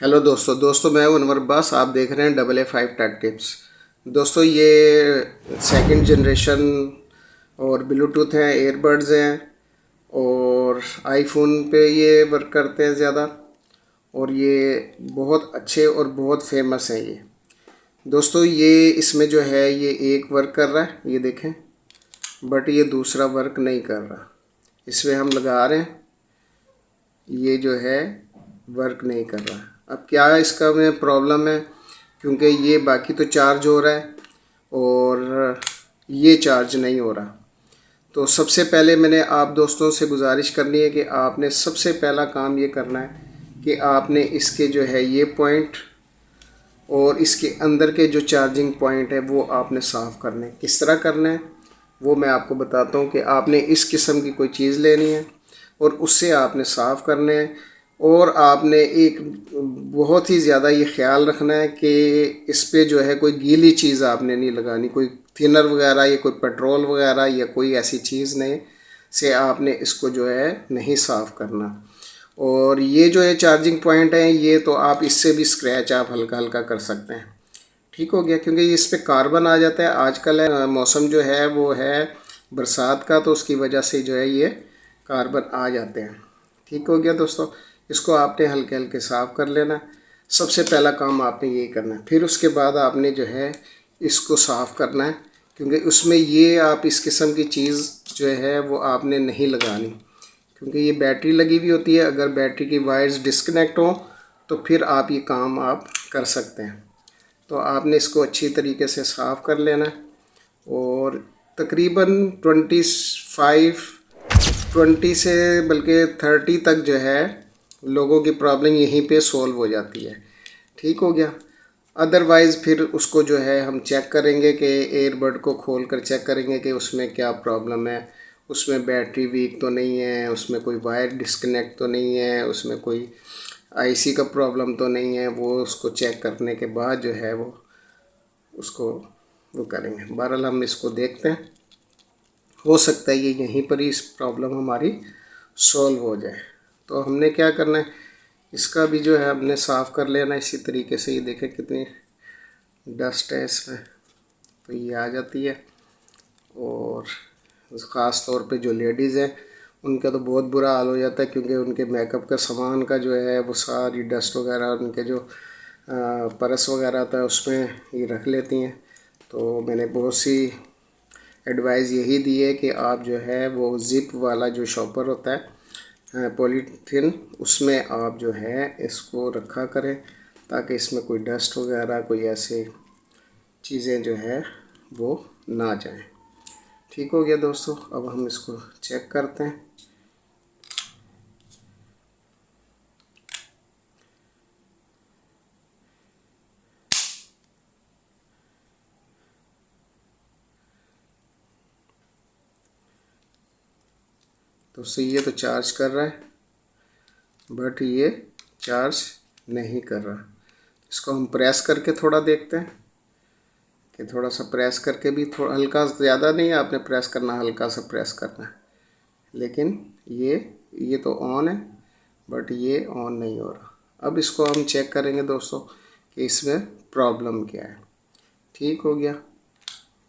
Hello दोस्तों मैं हूं अनवर अब्बास। आप देख रहे हैं AA5 टेक टिप्स। दोस्तों ये सेकंड जनरेशन और ब्लूटूथ हैं, एयरबड्स हैं और आईफोन पे ये वर्क करते हैं ज़्यादा, और ये बहुत अच्छे और बहुत फेमस हैं ये। दोस्तों ये इसमें जो है ये एक वर्क कर रहा है, ये देखें, बट ये दूसरा वर्क नहीं कर रहा। इसमें हम लगा रहे हैं, ये जो है वर्क नहीं कर रहा। अब क्या इसका में प्रॉब्लम है, क्योंकि ये बाकी तो चार्ज हो रहा है और ये चार्ज नहीं हो रहा। तो सबसे पहले मैंने आप दोस्तों से गुजारिश करनी है कि आपने सबसे पहला काम ये करना है कि आपने इसके जो है ये पॉइंट और इसके अंदर के जो चार्जिंग पॉइंट है वो आपने साफ़ करने। किस तरह करना है वो मैं आपको बताता हूँ कि आपने इस किस्म की कोई चीज़ लेनी है और उससे आपने साफ़ करने हैं। और आपने एक बहुत ही ज़्यादा ये ख्याल रखना है कि इस पे जो है कोई गीली चीज़ आपने नहीं लगानी, कोई थिनर वगैरह या कोई पेट्रोल वगैरह या कोई ऐसी चीज़ नहीं से आपने इसको जो है नहीं साफ़ करना। और ये जो है चार्जिंग पॉइंट है, ये तो आप इससे भी स्क्रैच आप हल्का हल्का कर सकते हैं। ठीक हो गया, क्योंकि इस पे कार्बन आ जाता है। आजकल मौसम जो है वो है बरसात का, तो उसकी वजह से जो है ये कार्बन आ जाते हैं। ठीक हो गया दोस्तों, इसको आपने हल्के हल्के साफ़ कर लेना। सबसे पहला काम आपने ये करना है। फिर उसके बाद आपने जो है इसको साफ़ करना है, क्योंकि उसमें ये आप इस किस्म की चीज़ जो है वो आपने नहीं लगानी, क्योंकि ये बैटरी लगी हुई होती है। अगर बैटरी की वायर्स डिस्कनेक्ट हो तो फिर आप ये काम आप कर सकते हैं। तो आपने इसको अच्छी तरीके से साफ़ कर लेना है और तकरीबन 20 से बल्कि 30 तक जो है लोगों की प्रॉब्लम यहीं पे सॉल्व हो जाती है। ठीक हो गया। अदरवाइज़ फिर उसको जो है हम चेक करेंगे कि एयरबड को खोल कर चेक करेंगे कि उसमें क्या प्रॉब्लम है। उसमें बैटरी वीक तो नहीं है, उसमें कोई वायर डिस्कनेक्ट तो नहीं है, उसमें कोई आईसी का प्रॉब्लम तो नहीं है। वो उसको चेक करने के बाद जो है वो उसको वो करेंगे। बहरहाल हम इसको देखते हैं, हो सकता है ये यहीं पर ही इस प्रॉब्लम हमारी सॉल्व हो जाए। तो हमने क्या करना है, इसका भी जो है हमने साफ़ कर लेना इसी तरीके से। ये देखें कितनी डस्ट है इसमें, तो ये आ जाती है। और ख़ास तौर पे जो लेडीज़ हैं उनका तो बहुत बुरा हाल हो जाता है, क्योंकि उनके मेकअप का सामान का जो है वो सारी डस्ट वगैरह उनके जो पर्स वगैरह आता है उसमें ये रख लेती हैं। तो मैंने बहुत सी एडवाइस यही दी है कि आप जो है वो ज़िप वाला जो शॉपर होता है पॉलीथीन, उसमें आप जो है इसको रखा करें, ताकि इसमें कोई डस्ट वगैरह कोई ऐसे चीज़ें जो है वो ना जाएं। ठीक हो गया दोस्तों, अब हम इसको चेक करते हैं। तो सही है, तो चार्ज कर रहा है बट ये चार्ज नहीं कर रहा। इसको हम प्रेस करके थोड़ा देखते हैं कि थोड़ा सा प्रेस करके भी, थोड़ा हल्का, ज़्यादा नहीं आपने प्रेस करना, हल्का सा प्रेस करना है। लेकिन ये तो ऑन है बट ये ऑन नहीं हो रहा। अब इसको हम चेक करेंगे दोस्तों कि इसमें प्रॉब्लम क्या है। ठीक हो गया,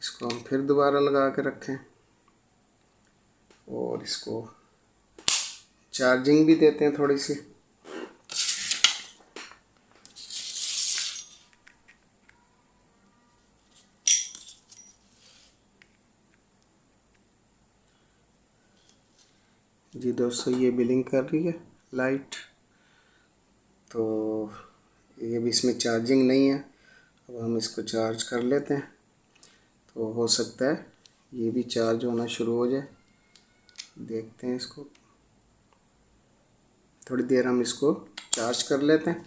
इसको हम फिर दोबारा लगा के रखें और इसको चार्जिंग भी देते हैं थोड़ी सी। जी दोस्तों, ये बिलिंग कर रही है लाइट, तो ये भी इसमें चार्जिंग नहीं है। अब हम इसको चार्ज कर लेते हैं, तो हो सकता है ये भी चार्ज होना शुरू हो जाए। देखते हैं इसको, थोड़ी देर हम इसको चार्ज कर लेते हैं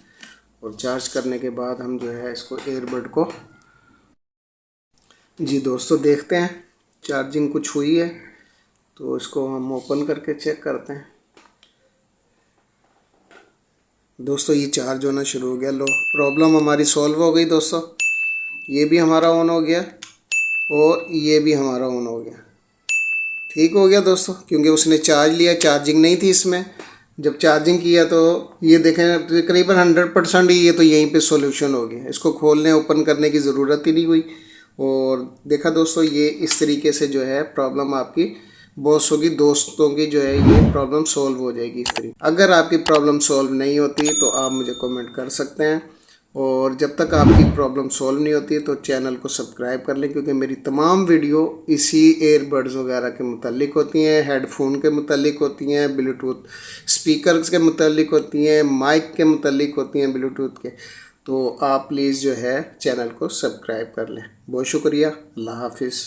और चार्ज करने के बाद हम जो है इसको एयरबड को, जी दोस्तों देखते हैं चार्जिंग कुछ हुई है तो इसको हम ओपन करके चेक करते हैं। दोस्तों ये चार्ज होना शुरू हो गया। लो, प्रॉब्लम हमारी सॉल्व हो गई दोस्तों। ये भी हमारा ऑन हो गया और ये भी हमारा ऑन हो गया। ठीक हो गया दोस्तों, क्योंकि उसने चार्ज लिया, चार्जिंग नहीं थी इसमें। जब चार्जिंग किया तो ये देखें तकरीबन 100% ही ये तो यहीं पे सॉल्यूशन हो गया। इसको खोलने ओपन करने की ज़रूरत ही नहीं हुई। और देखा दोस्तों, ये इस तरीके से जो है प्रॉब्लम आपकी बॉस होगी, दोस्तों की जो है ये प्रॉब्लम सॉल्व हो जाएगी इस तरीके। अगर आपकी प्रॉब्लम सॉल्व नहीं होती तो आप मुझे कमेंट कर सकते हैं। और जब तक आपकी प्रॉब्लम सॉल्व नहीं होती तो चैनल को सब्सक्राइब कर लें, क्योंकि मेरी तमाम वीडियो इसी एयरबड्स वगैरह के मुतालिक होती हैं, हेडफोन के मुतालिक होती हैं, ब्लूटूथ स्पीकर्स के मुतालिक होती हैं, माइक के मुतालिक होती हैं ब्लूटूथ के। तो आप प्लीज़ जो है चैनल को सब्सक्राइब कर लें। बहुत शुक्रिया। अल्लाह हाफिज़।